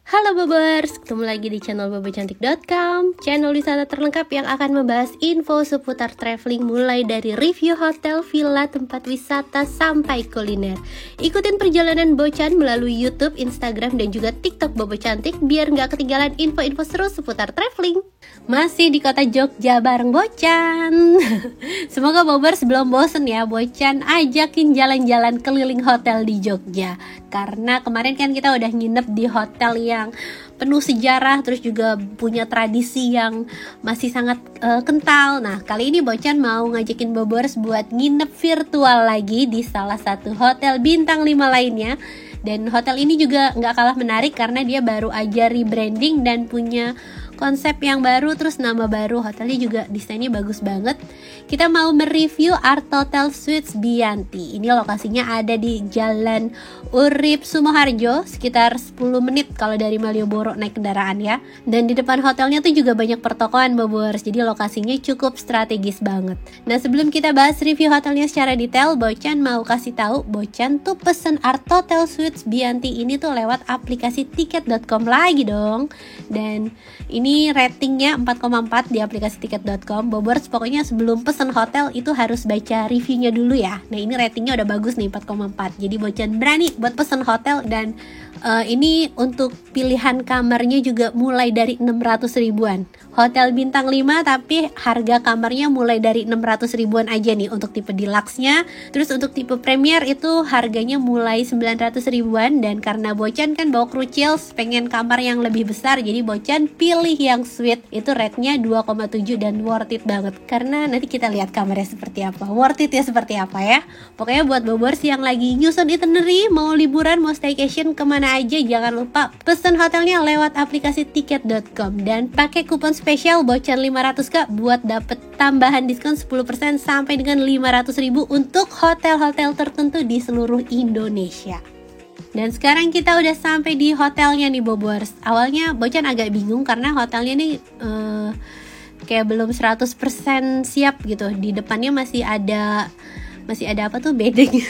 Halo Bobers, ketemu lagi di channel bobocantik.com, channel wisata terlengkap yang akan membahas info seputar traveling mulai dari review hotel, villa, tempat wisata, sampai kuliner. Ikutin perjalanan Bocan melalui YouTube, Instagram, dan juga TikTok Bobo Cantik biar nggak ketinggalan info-info seru seputar traveling. Masih di kota Jogja bareng Bocan. Semoga Bobers belum bosen ya, Bocan ajakin jalan-jalan keliling hotel di Jogja. Karena kemarin kan kita udah nginep di hotel yang penuh sejarah, terus juga punya tradisi yang masih sangat kental. Nah, kali ini Bocan mau ngajakin Bobers buat nginep virtual lagi di salah satu hotel bintang 5 lainnya. Dan hotel ini juga gak kalah menarik karena dia baru aja rebranding dan punya konsep yang baru, terus nama baru. Hotelnya juga desainnya bagus banget. Kita mau mereview Art Hotel Suites Bianti. Ini lokasinya ada di Jalan Urip Sumoharjo, sekitar 10 menit kalau dari Malioboro naik kendaraan ya. Dan di depan hotelnya tuh juga banyak pertokoan Bobors, jadi lokasinya cukup strategis banget. Nah, sebelum kita bahas review hotelnya secara detail, Bocan mau kasih tahu, Bocan tuh pesen Art Hotel Suites Bianti ini tuh lewat aplikasi tiket.com lagi dong. Dan ini ratingnya 4,4 di aplikasi tiket.com. Bobors pokoknya sebelum pesen hotel itu harus baca reviewnya dulu ya. Nah, ini ratingnya udah bagus nih, 4,4. Jadi Bocan berani buat pesen hotel. Dan ini untuk pilihan kamarnya juga mulai dari 600 ribuan. Hotel bintang 5 tapi harga kamarnya mulai dari 600 ribuan aja nih untuk tipe deluxe-nya. Terus untuk tipe premier itu harganya mulai 900 ribuan. Dan karena Bocan kan bawa krucil, pengen kamar yang lebih besar, jadi Bocan pilih yang suite. Itu rate-nya 2,7 dan worth it banget. Karena nanti kita lihat kamarnya seperti apa, worth it ya seperti apa ya. Pokoknya buat Bobors yang lagi nyusun itinerary, mau liburan, mau staycation kemana aja, jangan lupa pesen hotelnya lewat aplikasi tiket.com. Dan pakai kupon spesial Bocan 500k buat dapet tambahan diskon 10% sampai dengan 500 ribu untuk hotel-hotel tertentu di seluruh Indonesia. Dan sekarang kita udah sampai di hotelnya nih Bobors. Awalnya Bocan agak bingung karena hotelnya nih kayak belum 100% siap gitu. Di depannya masih ada apa tuh, bedeng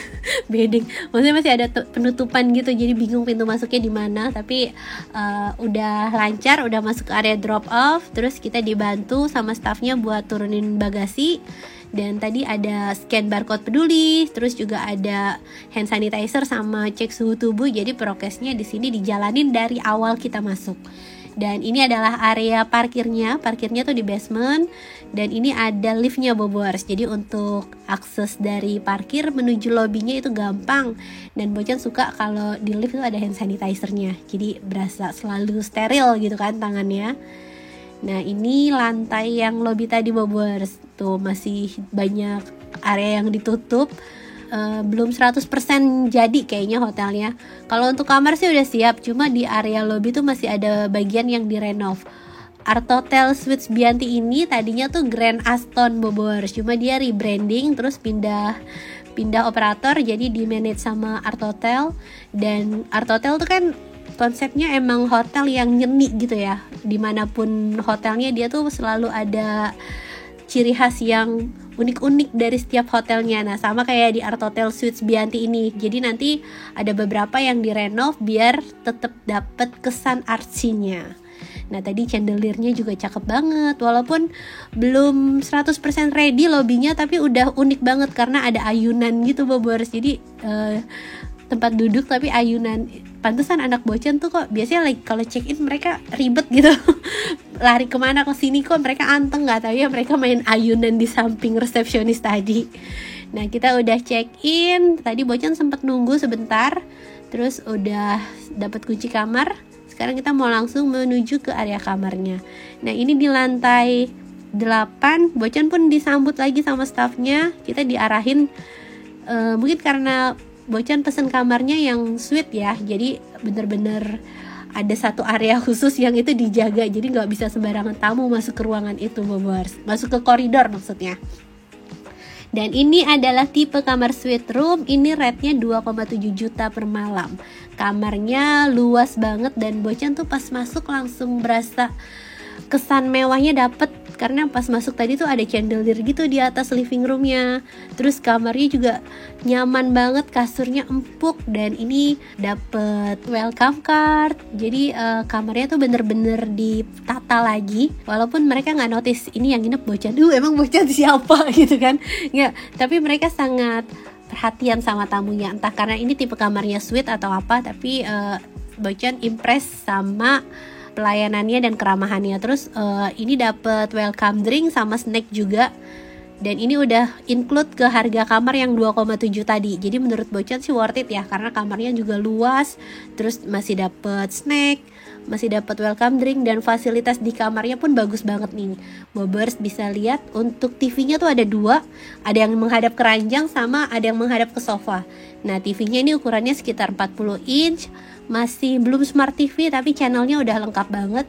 bedeng, maksudnya masih ada penutupan gitu, jadi bingung pintu masuknya di mana. Tapi udah lancar, udah masuk ke area drop off, terus kita dibantu sama staffnya buat turunin bagasi. Dan tadi ada scan barcode peduli, terus juga ada hand sanitizer sama cek suhu tubuh. Jadi prokesnya di sini dijalanin dari awal kita masuk. Dan ini adalah area parkirnya tuh di basement. Dan ini ada liftnya Bobors, jadi untuk akses dari parkir menuju lobbynya itu gampang. Dan Bocan suka kalau di lift itu ada hand sanitizernya, jadi berasa selalu steril gitu kan tangannya. Nah, ini lantai yang lobby tadi Bobors, tuh masih banyak area yang ditutup. Belum 100% jadi kayaknya hotelnya. Kalau untuk kamar sih udah siap, cuma di area lobby tuh masih ada bagian yang direnov. Art Hotel Suites Bianti ini tadinya tuh Grand Aston Bobors, cuma dia rebranding terus pindah operator, jadi di manage sama Art Hotel. Dan Art Hotel tuh kan konsepnya emang hotel yang nyeni gitu ya. Dimanapun hotelnya dia tuh selalu ada ciri khas yang unik-unik dari setiap hotelnya. Nah, sama kayak di Art Hotel Suites Bianti ini. Jadi nanti ada beberapa yang direnov biar tetap dapet kesan artsy-nya. Nah, tadi chandeliernya juga cakep banget. Walaupun belum 100% ready lobbynya, tapi udah unik banget karena ada ayunan gitu Bobors. Jadi tempat duduk tapi ayunan. Pantesan anak Bocan tuh kok biasanya kalau check in mereka ribet gitu. Lari kemana ke sini, kok mereka anteng, nggak tahu ya, mereka main ayunan di samping resepsionis tadi. Nah, kita udah check in. Tadi Bocan sempat nunggu sebentar, terus udah dapat kunci kamar. Sekarang kita mau langsung menuju ke area kamarnya. Nah, ini di lantai 8. Bocan pun disambut lagi sama staffnya. Kita diarahin, mungkin karena Bocan pesen kamarnya yang suite ya, jadi bener-bener ada satu area khusus yang itu dijaga, jadi nggak bisa sembarangan tamu masuk ke ruangan itu Bobors, masuk ke koridor maksudnya. Dan ini adalah tipe kamar suite room. Ini rate-nya 2,7 juta per malam. Kamarnya luas banget dan Bocan tuh pas masuk langsung berasa kesan mewahnya dapet karena pas masuk tadi tuh ada chandelier gitu di atas living roomnya. Terus kamarnya juga nyaman banget, kasurnya empuk, dan ini dapet welcome card. Jadi kamarnya tuh bener-bener ditata lagi, walaupun mereka nggak notice ini yang nginep Bocan. Emang Bocan siapa gitu kan? Nggak, tapi mereka sangat perhatian sama tamunya, entah karena ini tipe kamarnya suite atau apa, tapi Bocan impress sama pelayanannya dan keramahannya. Terus ini dapat welcome drink sama snack juga, dan ini udah include ke harga kamar yang 2,7 tadi. Jadi menurut Bocan sih worth it ya, karena kamarnya juga luas, terus masih dapat snack, masih dapat welcome drink, dan fasilitas di kamarnya pun bagus banget nih. Bobers bisa lihat untuk TV-nya tuh ada dua, ada yang menghadap ke ranjang sama ada yang menghadap ke sofa. Nah, TV-nya ini ukurannya sekitar 40 inch, masih belum smart TV tapi channelnya udah lengkap banget.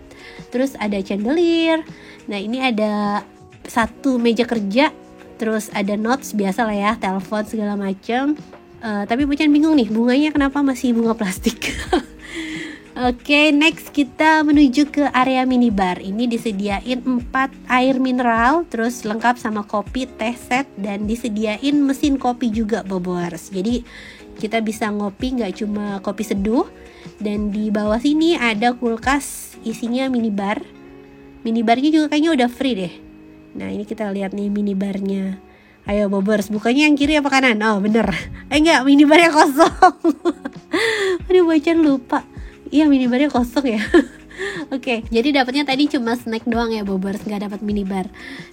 Terus ada chandelier. Nah, ini ada satu meja kerja, terus ada notes biasa lah ya, telepon segala macam. Tapi Bocan bingung nih, bunganya kenapa masih bunga plastik? Oke, next kita menuju ke area minibar. Ini disediain 4 air mineral, terus lengkap sama kopi, teh set, dan disediain mesin kopi juga, Bobors. Jadi kita bisa ngopi nggak cuma kopi seduh. Dan di bawah sini ada kulkas isinya minibar. Minibarnya juga kayaknya udah free deh. Nah, ini kita lihat nih minibarnya. Ayo Bobors, bukanya yang kiri apa kanan? Oh bener, enggak, minibarnya kosong. Aduh, Bocan lupa. Iya, minibarnya kosong ya. Oke, jadi dapatnya tadi cuma snack doang ya Bobers, nggak dapat minibar.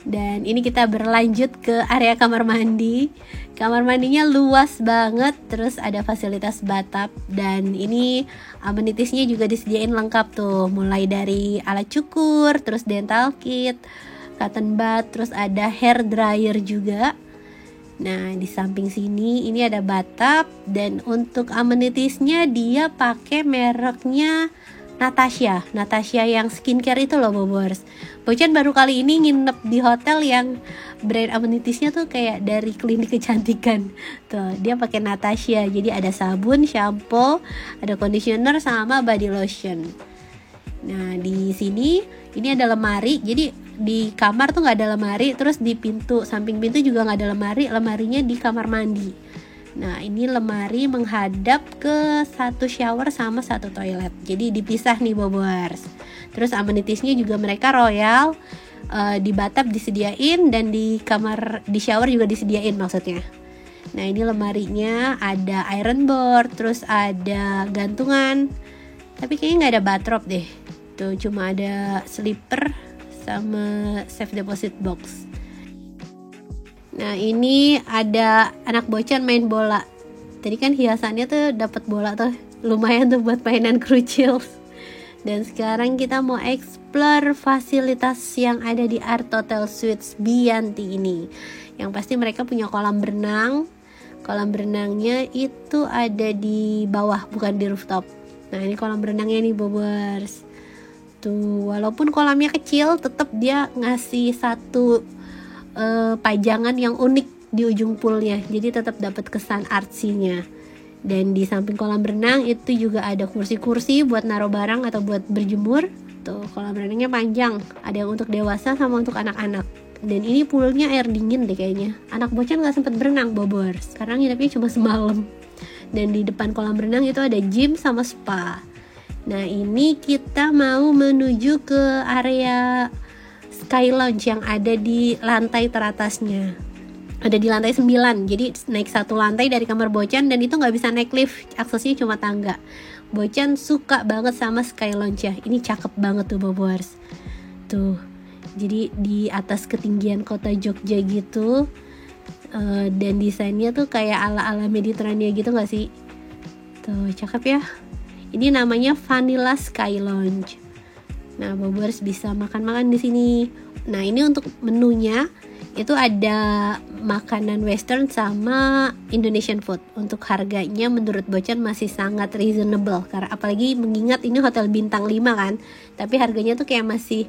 Dan ini kita berlanjut ke area kamar mandi. Kamar mandinya luas banget, terus ada fasilitas bathtub, dan ini amenitiesnya juga disediain lengkap tuh, mulai dari alat cukur, terus dental kit, cotton bud, terus ada hair dryer juga. Nah, di samping sini ini ada bathtub, dan untuk amenitiesnya dia pakai mereknya Natasha yang skincare itu loh Bobors. Bocan baru kali ini nginep di hotel yang brand amenitiesnya tuh kayak dari klinik kecantikan. Tuh, dia pakai Natasha. Jadi ada sabun, shampoo, ada conditioner sama body lotion. Nah, di sini ini ada lemari. Jadi di kamar tuh nggak ada lemari, terus di pintu samping pintu juga nggak ada lemari. Lemarinya di kamar mandi. Nah, ini lemari menghadap ke satu shower sama satu toilet. Jadi dipisah nih Bobors. Terus amenitiesnya juga mereka royal. Di bathtub disediain, dan di shower juga disediain maksudnya. Nah, ini lemarinya ada iron board, terus ada gantungan. Tapi kayaknya nggak ada bathrobe deh. Tuh cuma ada slipper sama safe deposit box. Nah, ini ada anak Bocan main bola. Tadi kan hiasannya tuh dapat bola tuh, lumayan tuh buat mainan krucil. Dan sekarang kita mau explore fasilitas yang ada di Art Hotel Suites Bianti ini. Yang pasti mereka punya kolam berenang. Kolam berenangnya itu ada di bawah, bukan di rooftop. Nah, ini kolam berenangnya nih Bobors. Tuh, walaupun kolamnya kecil, tetap dia ngasih satu pajangan yang unik di ujung poolnya, jadi tetap dapat kesan artsy-nya. Dan di samping kolam renang itu juga ada kursi-kursi buat naruh barang atau buat berjemur. Tuh, kolam renangnya panjang, ada yang untuk dewasa sama untuk anak-anak. Dan ini poolnya air dingin deh kayaknya. Anak Bocan nggak sempat berenang Bobors, karena nginepnya cuma semalam. Dan di depan kolam renang itu ada gym sama spa. Nah, ini kita mau menuju ke area Sky Lounge yang ada di lantai teratasnya. Ada di lantai 9. Jadi naik satu lantai dari kamar Bocan, dan itu gak bisa naik lift, aksesnya cuma tangga. Bocan suka banget sama Sky Lounge ya. Ini cakep banget tuh Bobors. Tuh, jadi di atas ketinggian kota Jogja gitu. Dan desainnya tuh kayak ala-ala Mediterania gitu gak sih? Tuh, cakep ya. Ini namanya Vanilla Sky Lounge. Nah, Bobors bisa makan-makan di sini. Nah, ini untuk menunya itu ada makanan western sama Indonesian food. Untuk harganya menurut Bocan masih sangat reasonable, karena apalagi mengingat ini hotel bintang 5 kan. Tapi harganya tuh kayak masih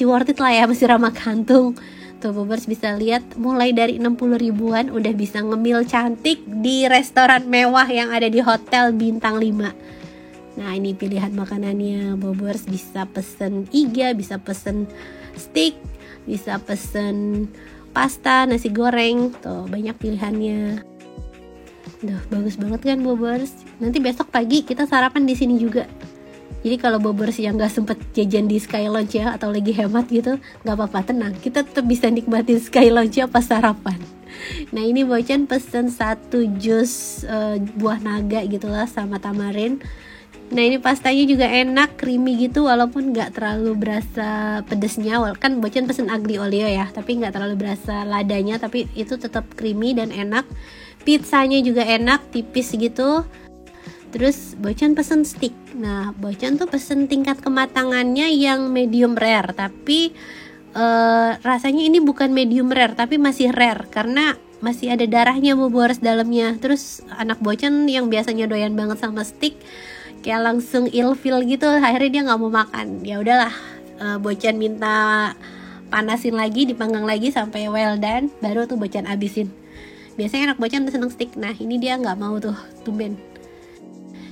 worth it lah ya, masih ramah kantong. Tuh Bobors bisa lihat mulai dari 60 ribuan udah bisa ngemil cantik di restoran mewah yang ada di hotel bintang 5. Nah ini pilihan makanannya, Bobers bisa pesen iga, bisa pesen steak, bisa pesen pasta, nasi goreng, tuh banyak pilihannya. Duh, bagus banget kan Bobers. Nanti besok pagi kita sarapan di sini juga. Jadi kalau Bobers yang nggak sempet jajan di Sky Lounge ya, atau lagi hemat gitu, nggak apa-apa, tenang, kita tetap bisa nikmatin Sky Lounge ya pas sarapan. Nah ini Bocan pesen 1 jus buah naga gitulah sama tamarin. Nah ini pastanya juga enak, creamy gitu, walaupun nggak terlalu berasa pedesnya. Kan Bocan pesen aglio olio ya, tapi nggak terlalu berasa ladanya, tapi itu tetap creamy dan enak. Pizzanya juga enak, tipis gitu. Terus Bocan pesen steak. Nah Bocan tuh pesen tingkat kematangannya yang medium rare, tapi rasanya ini bukan medium rare, tapi masih rare karena masih ada darahnya Bobors dalamnya. Terus anak Bocan yang biasanya doyan banget sama steak kayak langsung ilfeel gitu, akhirnya dia nggak mau makan. Ya udahlah, Bocan minta panasin lagi, dipanggang lagi sampai well done, baru tuh Bocan abisin. Biasanya anak Bocan seneng steak, nah ini dia nggak mau tuh, tumben.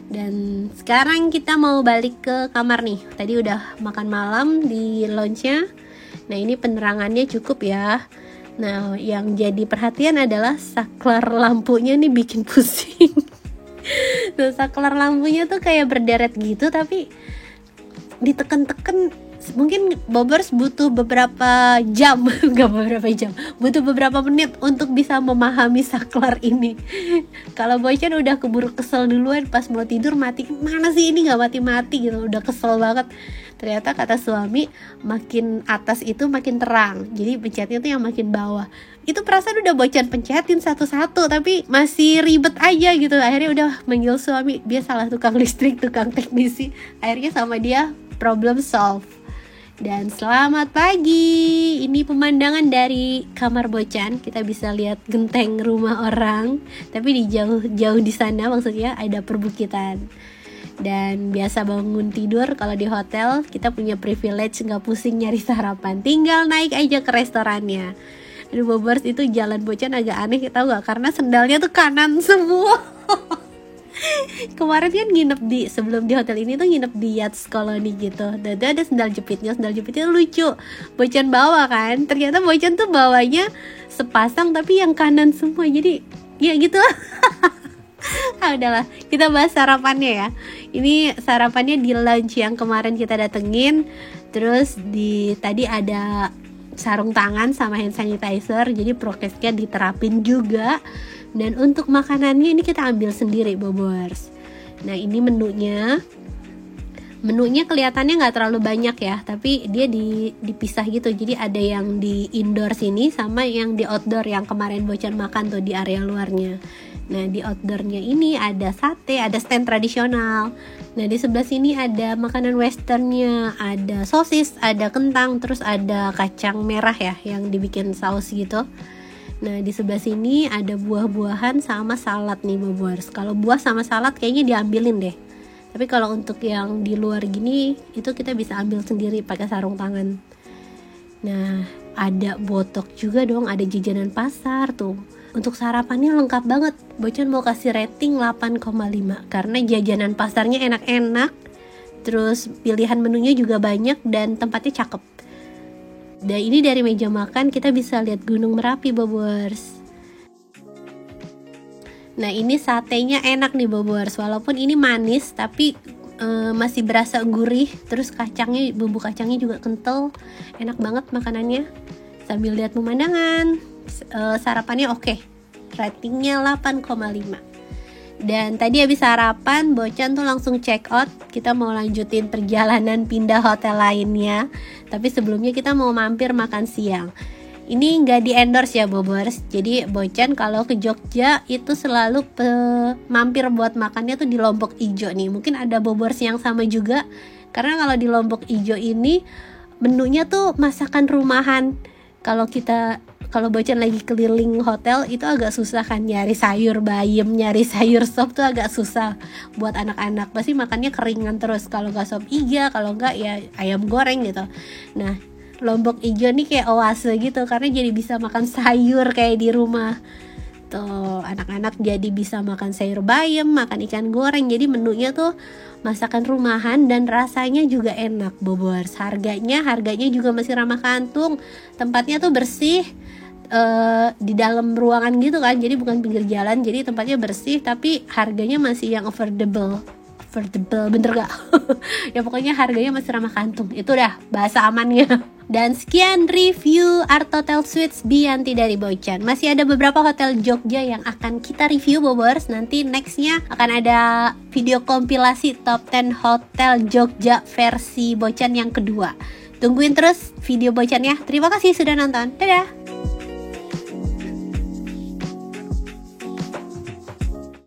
Dan sekarang kita mau balik ke kamar nih. Tadi udah makan malam di lounge-nya. Nah ini penerangannya cukup ya. Nah yang jadi perhatian adalah saklar lampunya nih bikin pusing. Tuh saklar lampunya tuh kayak berderet gitu, tapi diteken-teken. Mungkin Bobers butuh beberapa jam, nggak beberapa jam, butuh beberapa menit untuk bisa memahami saklar ini. Kalau Bocan udah keburu kesel duluan pas mau tidur, mati, mana sih ini nggak mati-mati gitu, udah kesel banget. Ternyata kata suami, makin atas itu makin terang, jadi pencetnya tuh yang makin bawah. Itu perasaan udah Bocan pencetin satu-satu, tapi masih ribet aja gitu. Akhirnya udah manggil suami, dia salah tukang listrik, tukang teknisi. Akhirnya sama dia problem solve. Dan selamat pagi. Ini pemandangan dari kamar Bocan. Kita bisa lihat genteng rumah orang, tapi di jauh di sana maksudnya ada perbukitan. Dan biasa bangun tidur kalau di hotel, kita punya privilege nggak pusing nyari sarapan, tinggal naik aja ke restorannya. Di Bobers itu jalan Bocan agak aneh, tau gak? Karena sendalnya tuh kanan semua. Kemarin kan nginep sebelum di hotel ini tuh nginep di Yachts Colony gitu. Dan ada sendal jepitnya lucu. Bocan bawa kan, ternyata Bocan tuh bawanya sepasang tapi yang kanan semua. Jadi ya gitu. Udahlah, kita bahas sarapannya ya. Ini sarapannya di lounge yang kemarin kita datengin. Terus tadi ada sarung tangan sama hand sanitizer, jadi prokesnya diterapin juga. Dan untuk makanannya ini kita ambil sendiri Bobors. Nah ini menunya kelihatannya nggak terlalu banyak ya, tapi dia dipisah gitu. Jadi ada yang di indoor sini sama yang di outdoor yang kemarin Bocan makan tuh di area luarnya. Nah di outdoornya ini ada sate, ada stand tradisional. Nah di sebelah sini ada makanan westernnya, ada sosis, ada kentang, terus ada kacang merah ya yang dibikin saus gitu. Nah di sebelah sini ada buah-buahan sama salad nih Bobors. Kalau buah sama salad kayaknya diambilin deh. Tapi kalau untuk yang di luar gini, itu kita bisa ambil sendiri pakai sarung tangan. Nah ada botok juga dong, ada jajanan pasar tuh. Untuk sarapannya lengkap banget. Bocan mau kasih rating 8,5 karena jajanan pasarnya enak-enak. Terus pilihan menunya juga banyak dan tempatnya cakep. Dan ini dari meja makan kita bisa lihat Gunung Merapi Bobors. Nah ini satenya enak nih Bobors. Walaupun ini manis tapi masih berasa gurih. Terus bumbu kacangnya juga kental. Enak banget makanannya. Sambil lihat pemandangan. Sarapannya oke. Ratingnya 8,5. Dan tadi habis sarapan Bocan tuh langsung check out. Kita mau lanjutin perjalanan pindah hotel lainnya. Tapi sebelumnya kita mau mampir makan siang. Ini nggak di endorse ya Bobors. Jadi Bocan kalau ke Jogja itu selalu mampir buat makannya tuh di Lombok Ijo nih. Mungkin ada Bobors yang sama juga. Karena kalau di Lombok Ijo ini menunya tuh masakan rumahan. Kalau Bocan lagi keliling hotel itu agak susah kan, nyari sayur bayam, nyari sayur sop tuh agak susah buat anak-anak. Pasti makannya keringan terus, kalau nggak sop iga, kalau nggak ya ayam goreng gitu. Nah Lombok Ijo nih kayak oase gitu karena jadi bisa makan sayur kayak di rumah. gitu. Anak-anak jadi bisa makan sayur bayam, makan ikan goreng. Jadi menunya tuh masakan rumahan dan rasanya juga enak, Bobors. Harganya juga masih ramah kantong. Tempatnya tuh bersih, di dalam ruangan gitu kan, jadi bukan pinggir jalan, jadi tempatnya bersih tapi harganya masih yang affordable bener gak? Ya pokoknya harganya masih ramah kantong, itu dah bahasa amannya. Dan sekian review Art Hotel Suites Bianti dari Bocan. Masih ada beberapa hotel Jogja yang akan kita review, Bobors. Nanti nextnya akan ada video kompilasi top 10 hotel Jogja versi Bocan yang kedua. Tungguin terus video Bocan ya. Terima kasih sudah nonton, dadah.